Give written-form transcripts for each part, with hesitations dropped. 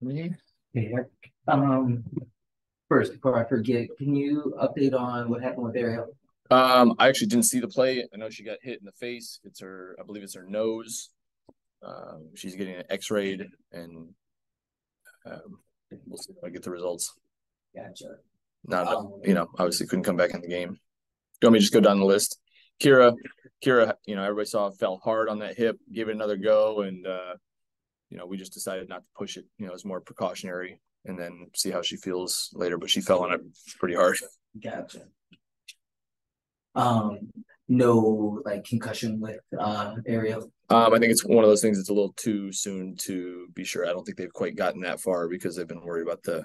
Me? Okay. Um, First, before I forget, can you update on what happened with Ariel? I actually didn't see the play. I know she got hit in the face. It's her, I believe it's her nose. She's getting an X-rayed, and um, we'll see if I get the results. Gotcha. Not, Um, obviously couldn't come back in the game. Do you want me to just go down the list? Kira, Kira, everybody saw fell hard on that hip, gave it another go, and we just decided not to push it. It's more precautionary, and then see how she feels later. But she fell on it pretty hard. gotcha. Um, no like concussion with Ariel. I think it's one of those things that's a little too soon to be sure. I don't think they've quite gotten that far because they've been worried about the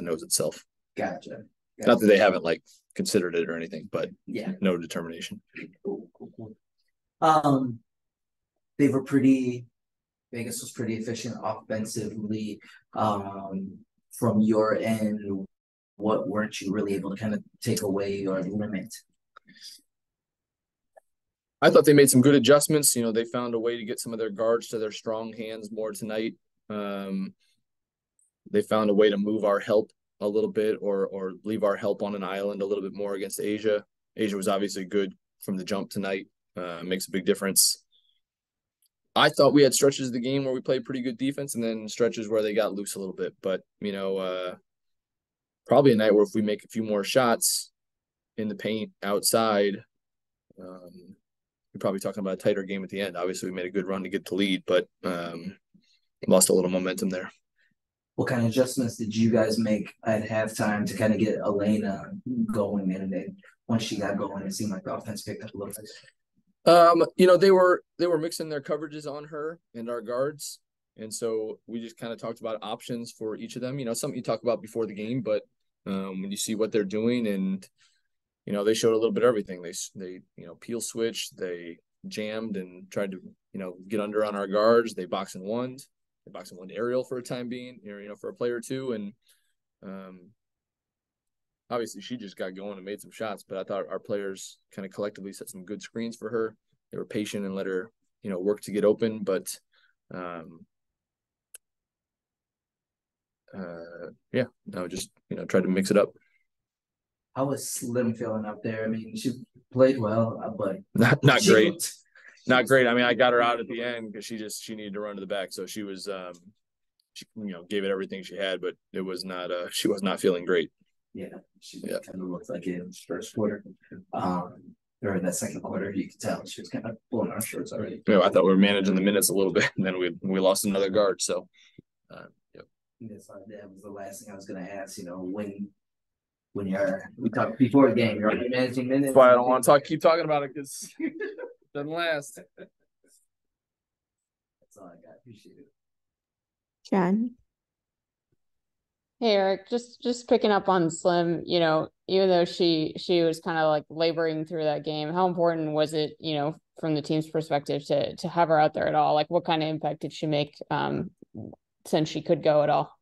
nose itself. Gotcha. Not Gotcha. that they haven't like considered it or anything, but Yeah. no determination. Cool, cool, cool. Um, they were pretty. Vegas was pretty efficient offensively. From your end, what weren't you really able to kind of take away or limit? I thought they made some good adjustments. They found a way to get some of their guards to their strong hands more tonight. Um, they found a way to move our help a little bit or leave our help on an island a little bit more against Asia. Asia was obviously good from the jump tonight. Makes a big difference. I thought we had stretches of the game where we played pretty good defense, and then stretches where they got loose a little bit. But probably a night where if we make a few more shots in the paint outside, we're probably talking about a tighter game at the end. Obviously, we made a good run to get the lead, but lost a little momentum there. What kind of adjustments did you guys make at halftime to kind of get Elena going? And then once she got going, it seemed like the offense picked up a little bit. They were mixing their coverages on her and our guards, and so we just kind of talked about options for each of them. Something you talk about before the game, but when you see what they're doing, and they showed a little bit of everything. They peel switched, they jammed and tried to get under on our guards. They box and one. They box and one aerial for a time being, for a play or two, and um, obviously she just got going and made some shots. But I thought our players kind of collectively set some good screens for her. They were patient and let her work to get open, but yeah, no, just tried to mix it up. How was Slim feeling up there? I mean, she played well, but Not she great. looked. Not great. I mean, I got her out at the end because she needed to run to the back, so she was she gave it everything she had, but it was not she was not feeling great. Yeah, she kind of looked like it in the first quarter. Or in that second quarter, you could tell she was kind of blowing our shorts already. I thought we were managing the minutes a little bit, and then we lost another guard. So, yep. That was the last thing I was going to ask. When we talked before the game, you're already managing minutes. That's why I don't want to keep talking about it because it doesn't last. That's all I got. Appreciate it. Jen. Hey Eric, just picking up on Slim, even though she was kind of like laboring through that game, how important was it, from the team's perspective to have her out there at all? Like what kind of impact did she make since she could go at all?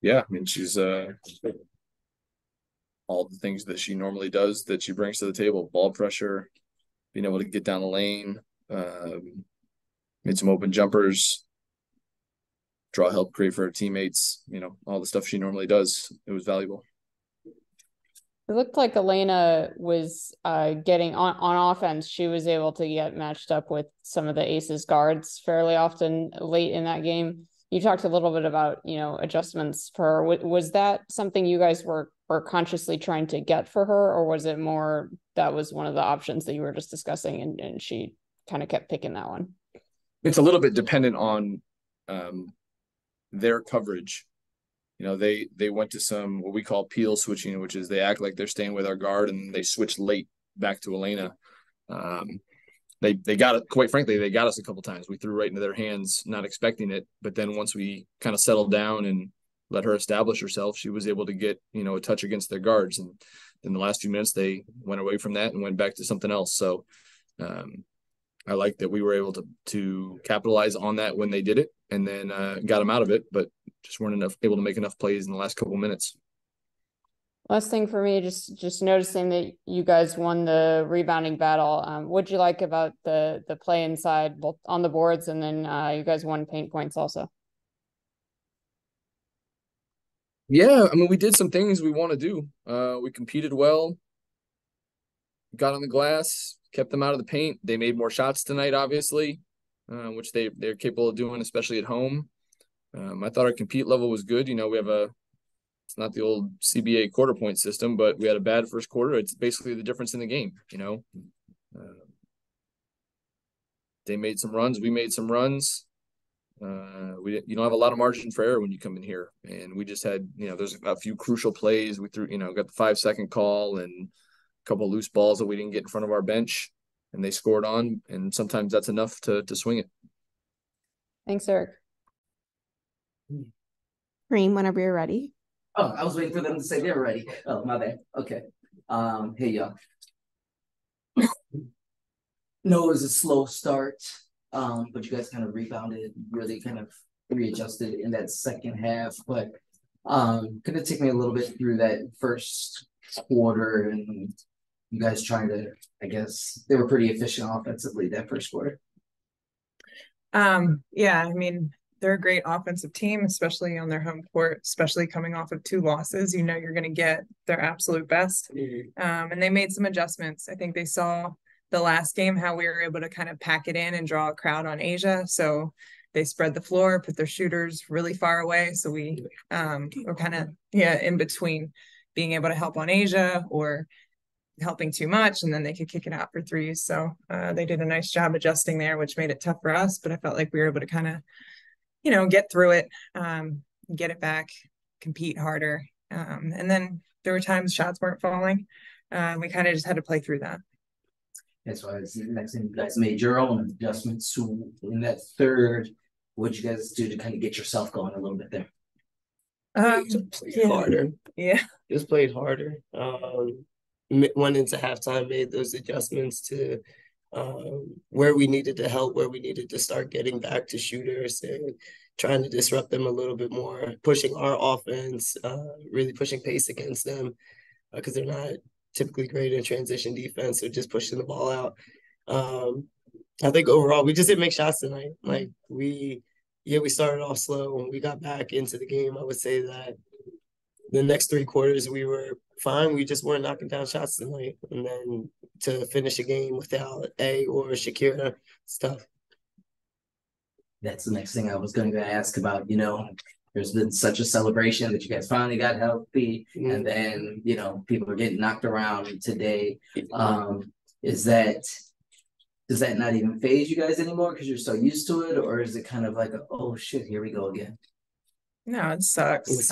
Yeah, I mean she's all the things that she normally does that she brings to the table: ball pressure, being able to get down the lane, made some open jumpers, draw help, create for her teammates, all the stuff she normally does. It was valuable. It looked like Elena was getting on offense. She was able to get matched up with some of the Aces guards fairly often late in that game. You talked a little bit about, adjustments for her. Was that something you guys were consciously trying to get for her, or was it more that was one of the options that you were just discussing and she kind of kept picking that one? It's a little bit dependent on their coverage. They went to some what we call peel switching, which is they act like they're staying with our guard and they switch late back to Elena. They got it. Quite frankly, they got us a couple times. We threw right into their hands, not expecting it. But then once we kind of settled down and let her establish herself, she was able to get a touch against their guards. And in the last few minutes, they went away from that and went back to something else. So I like that we were able to capitalize on that when they did it, and then got them out of it, but just weren't able to make enough plays in the last couple of minutes. Last thing for me, just noticing that you guys won the rebounding battle. What'd you like about the play inside, both on the boards, and then you guys won paint points also? Yeah, I mean, we did some things we want to do. We competed well, got on the glass, kept them out of the paint. They made more shots tonight, obviously, which they're capable of doing, especially at home. I thought our compete level was good. You know, we have it's not the old CBA quarter point system, but we had a bad first quarter. It's basically the difference in the game, you know. They made some runs, we made some runs. You don't have a lot of margin for error when you come in here, and we just had, you know, there's a few crucial plays. We threw, you know, got the 5-second call and a couple of loose balls that we didn't get in front of our bench, and they scored on. And sometimes that's enough to swing it. Thanks, Eric. Reem, whenever you're ready. Oh, I was waiting for them to say they're ready. Oh, my bad. Okay. Hey, y'all. No, it was a slow start, but you guys kind of rebounded, really kind of readjusted in that second half. But could it take me a little bit through that first quarter and you guys trying to, I guess, they were pretty efficient offensively that first quarter. Yeah, I mean, they're a great offensive team, especially on their home court, especially coming off of 2 losses. You know, you're going to get their absolute best. And they made some adjustments. I think they saw the last game how we were able to kind of pack it in and draw a crowd on Asia. So they spread the floor, put their shooters really far away. So we were kind of, in between being able to help on Asia or helping too much, and then they could kick it out for threes. So they did a nice job adjusting there, which made it tough for us. But I felt like we were able to kind of, get through it, get it back, compete harder. And then there were times shots weren't falling. We kind of just had to play through that. That's why the next thing you guys made your own adjustments in that third. What'd you guys do to kind of get yourself going a little bit there? Played harder. Yeah. Just played harder. Went into halftime, made those adjustments to where we needed to help, where we needed to start getting back to shooters and trying to disrupt them a little bit more, pushing our offense, really pushing pace against them because they're not typically great in transition defense, so just pushing the ball out. I think overall we just didn't make shots tonight. Like we started off slow and we got back into the game. I would say that the next 3 quarters we were fine. We just weren't knocking down shots tonight. And then to finish a game without A or Shakira stuff. That's the next thing I was going to ask about. You know, there's been such a celebration that you guys finally got healthy, and then, you know, people are getting knocked around today. Does that not even phase you guys anymore because you're so used to it, or is it kind of like, oh shit, here we go again? No, it sucks.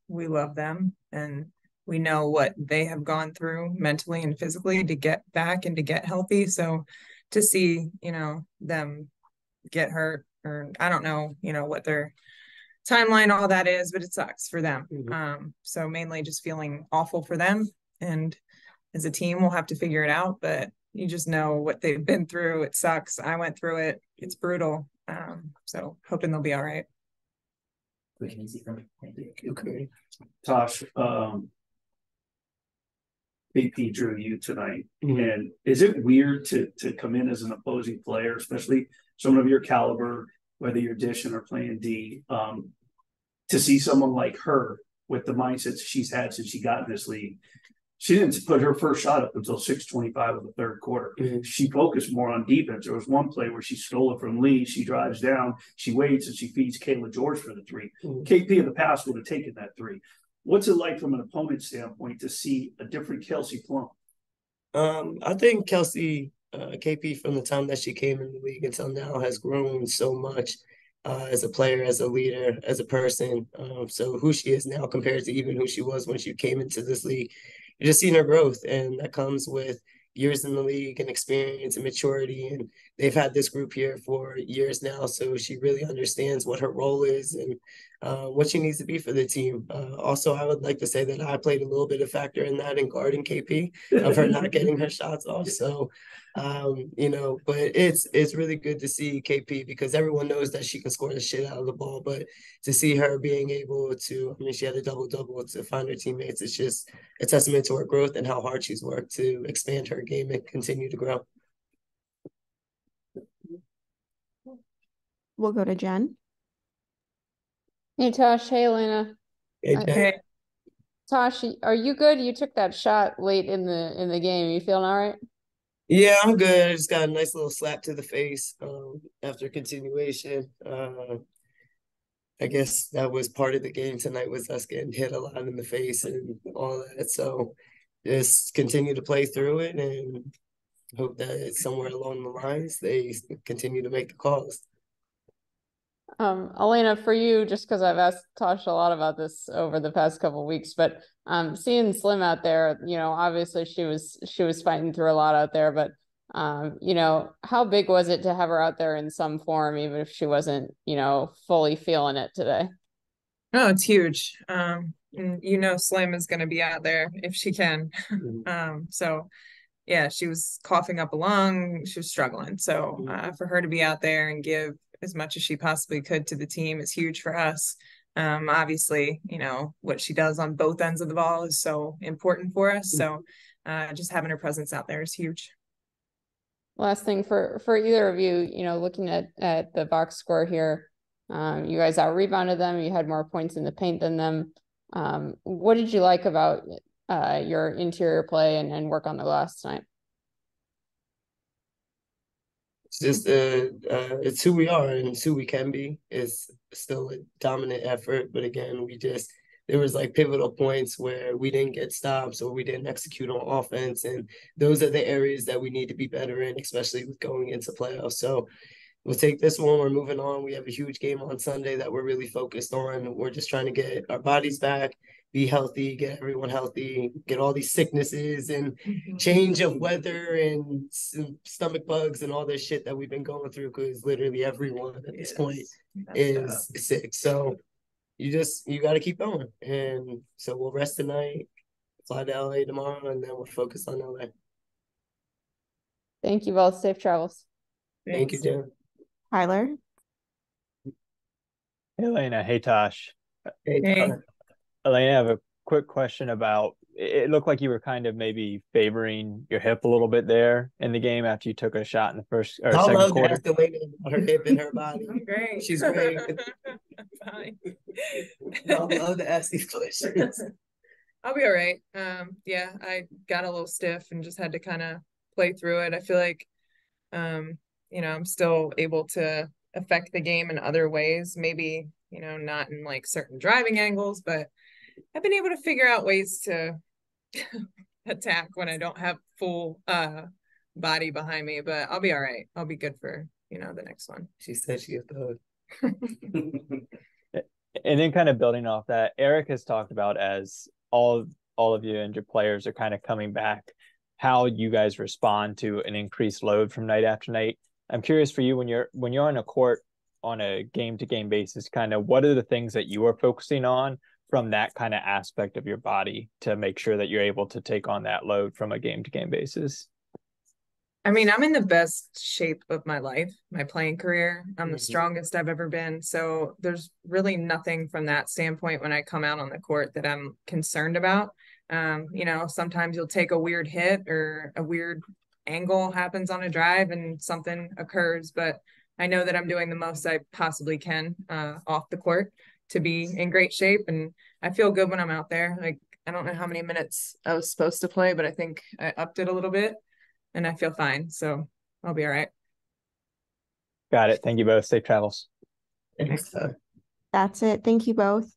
We love them, and we know what they have gone through mentally and physically to get back and to get healthy. So to see, them get hurt, or I don't know, what their timeline, all that is, but it sucks for them. So mainly just feeling awful for them. And as a team, we'll have to figure it out, but you just know what they've been through. It sucks. I went through it. It's brutal. So hoping they'll be all right. Quick and easy for me. Thank you. Okay. Tosh, BP drew you tonight. And is it weird to come in as an opposing player, especially someone of your caliber, whether you're dishing or playing D, to see someone like her with the mindsets she's had since she got in this league? She didn't put her first shot up until 6:25 of the third quarter. She focused more on defense. There was one play where she stole it from Lee. She drives down, she waits, and she feeds Kayla George for the 3. KP in the past would have taken that 3. What's it like from an opponent standpoint to see a different Kelsey Plum? I think Kelsey, KP, from the time that she came in the league until now, has grown so much as a player, as a leader, as a person. So who she is now compared to even who she was when she came into this league, you're just seeing her growth, and that comes with years in the league and experience and maturity. And they've had this group here for years now, so she really understands what her role is. And what she needs to be for the team. Also, I would like to say that I played a little bit of factor in that in guarding KP of her not getting her shots off. So, you know, but it's really good to see KP because everyone knows that she can score the shit out of the ball. But to see her being able to, I mean, she had a double-double to find her teammates. It's just a testament to her growth and how hard she's worked to expand her game and continue to grow. We'll go to Jen. Hey Tosh, hey Elena. Hey, Tosh, are you good? You took that shot late in the game. You feeling all right? yeah, I'm good. I just got a nice little slap to the face after continuation. I guess that was part of the game tonight was us getting hit a lot in the face and all that. So just continue to play through it and hope that somewhere along the lines they continue to make the calls. Elena, for you, just because I've asked Tosh a lot about this over the past couple of weeks, but seeing Slim out there, you know, obviously she was fighting through a lot out there, but you know, how big was it to have her out there in some form, even if she wasn't, you know, fully feeling it today? No, it's huge. And you know, Slim is going to be out there if she can. So yeah, she was coughing up a lung. She was struggling. So for her to be out there and give as much as she possibly could to the team is huge for us. Obviously, you know, what she does on both ends of the ball is so important for us. So just having her presence out there is huge. Last thing for either of you, you know, looking at the box score here, you guys out rebounded them. You had more points in the paint than them. What did you like about your interior play and work on the glass tonight? It's just it's who we are and it's who we can be. It's still a dominant effort, but again, there was like pivotal points where we didn't get stops or we didn't execute on offense, and those are the areas that we need to be better in, especially with going into playoffs. So we'll take this one. We're moving on. We have a huge game on Sunday that we're really focused on. We're just trying to get our bodies back, be healthy, get everyone healthy, get all these sicknesses and change of weather and stomach bugs and all this shit that we've been going through because literally everyone at this point is sick. So you got to keep going. And so we'll rest tonight, fly to LA tomorrow, and then we're focused on LA. Thank you both. Safe travels. Thank you, Dan. Tyler. Hey, Elena. Hey, Tosh. Hey. Elena, I have a quick question about, it looked like you were kind of maybe favoring your hip a little bit there in the game after you took a shot in the first or second quarter. I love Elena, her hip and her body. Great. She's great. Fine. I love to ask these questions. I'll be all right. Yeah, I got a little stiff and just had to kind of play through it. I feel like, you know, I'm still able to affect the game in other ways. Maybe, you know, not in like certain driving angles, but I've been able to figure out ways to attack when I don't have full body behind me, but I'll be all right. I'll be good for, you know, the next one. She said she had the And then kind of building off that, Eric has talked about as all of you and your players are kind of coming back, how you guys respond to an increased load from night after night. I'm curious for you when you're on a court on a game-to-game basis, kind of what are the things that you are focusing on from that kind of aspect of your body to make sure that you're able to take on that load from a game-to-game basis? I mean, I'm in the best shape of my life, my playing career. I'm the strongest I've ever been. So there's really nothing from that standpoint when I come out on the court that I'm concerned about. You know, sometimes you'll take a weird hit or a weird angle happens on a drive and something occurs, but I know that I'm doing the most I possibly can off the court to be in great shape. And I feel good when I'm out there. Like, I don't know how many minutes I was supposed to play, but I think I upped it a little bit. And I feel fine, so I'll be all right. Got it. Thank you both. Safe travels. Thanks. That's it. Thank you both.